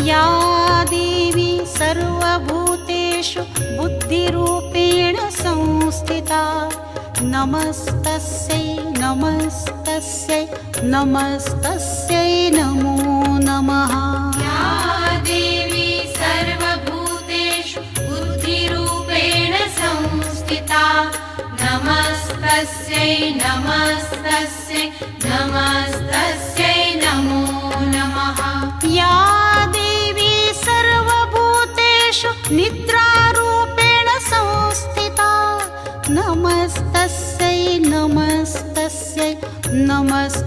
या देवी सर्वभूतेषु बुद्धिरूपेण संस्थिता नमस्तस्यै नमस्तस्यै नमस्तस्यै नमो नमः। या देवी सर्वभूतेषु बुद्धिरूपेण संस्थिता नमस्तस्यै नमस्तस्यै नमस्तस्यै नमो नमः। या देवी सर्वभूतेषु निद्रारूपेण संस्थिता नमस्तस्यै नमस्तस्यै नमस्तस्यै